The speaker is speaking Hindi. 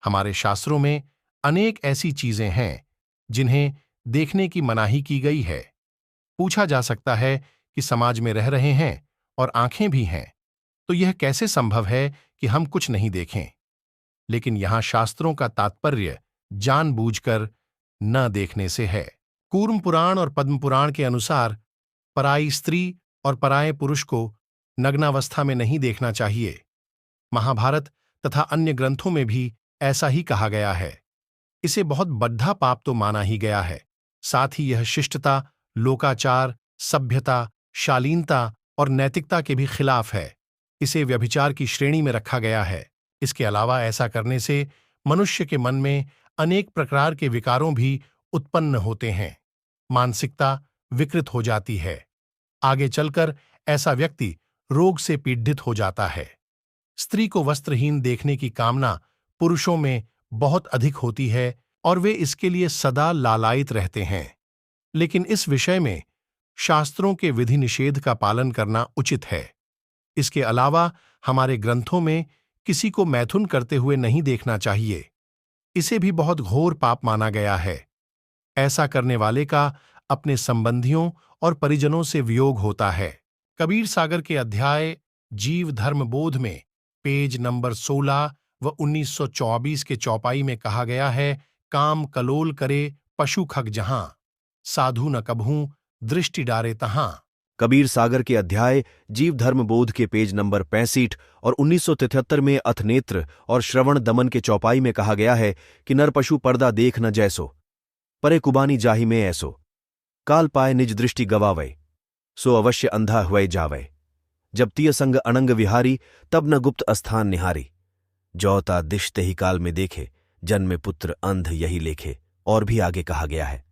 हमारे शास्त्रों में अनेक ऐसी चीजें हैं जिन्हें देखने की मनाही की गई है। पूछा जा सकता है कि समाज में रह रहे हैं और आंखें भी हैं, तो यह कैसे संभव है कि हम कुछ नहीं देखें? लेकिन यहां शास्त्रों का तात्पर्य जानबूझकर न देखने से है। कूर्म पुराण और पद्म पुराण के अनुसार पराई स्त्री और पराये पुरुष को नग्नावस्था में नहीं देखना चाहिए। महाभारत तथा अन्य ग्रंथों में भी ऐसा ही कहा गया है। इसे बहुत बद्धा पाप तो माना ही गया है। साथ ही यह शिष्टता, लोकाचार, सभ्यता, शालीनता और नैतिकता के भी खिलाफ है। इसे व्यभिचार की श्रेणी में रखा गया है। इसके अलावा ऐसा करने से मनुष्य के मन में अनेक प्रकार के विकारों भी उत्पन्न होते हैं। मानसिकता विकृत हो जाती है। आगे चलकर ऐसा व्यक्ति रोग से पीड़ित हो जाता है। स्त्री को वस्त्रहीन देखने की कामना पुरुषों में बहुत अधिक होती है और वे इसके लिए सदा लालायित रहते हैं। लेकिन इस विषय में शास्त्रों के विधि निषेध का पालन करना उचित है। इसके अलावा हमारे ग्रंथों में किसी को मैथुन करते हुए नहीं देखना चाहिए। इसे भी बहुत घोर पाप माना गया है। ऐसा करने वाले का अपने संबंधियों और परिजनों से वियोग होता है। कबीर सागर के अध्याय जीव धर्म बोध में पेज नंबर 16 व 1924 के चौपाई में कहा गया है, काम कलोल करे पशु खग जहां, साधु न कबहूं दृष्टि डारे तहां। कबीर सागर के अध्याय जीव धर्म बोध के पेज नंबर 65 और 1973 में अथनेत्र और श्रवण दमन के चौपाई में कहा गया है कि नर पशु पर्दा देख न जैसो, परे कुबानी जाहि में ऐसो, काल पाए निज दृष्टि गवावै, सो अवश्य अंधा हुए जावै, जब तिय संग अनंग विहारी, तब न गुप्त अस्थान निहारी, जौता दिश तेहि काल में देखे, जन्मे पुत्र अंध यही लेखे। और भी आगे कहा गया है,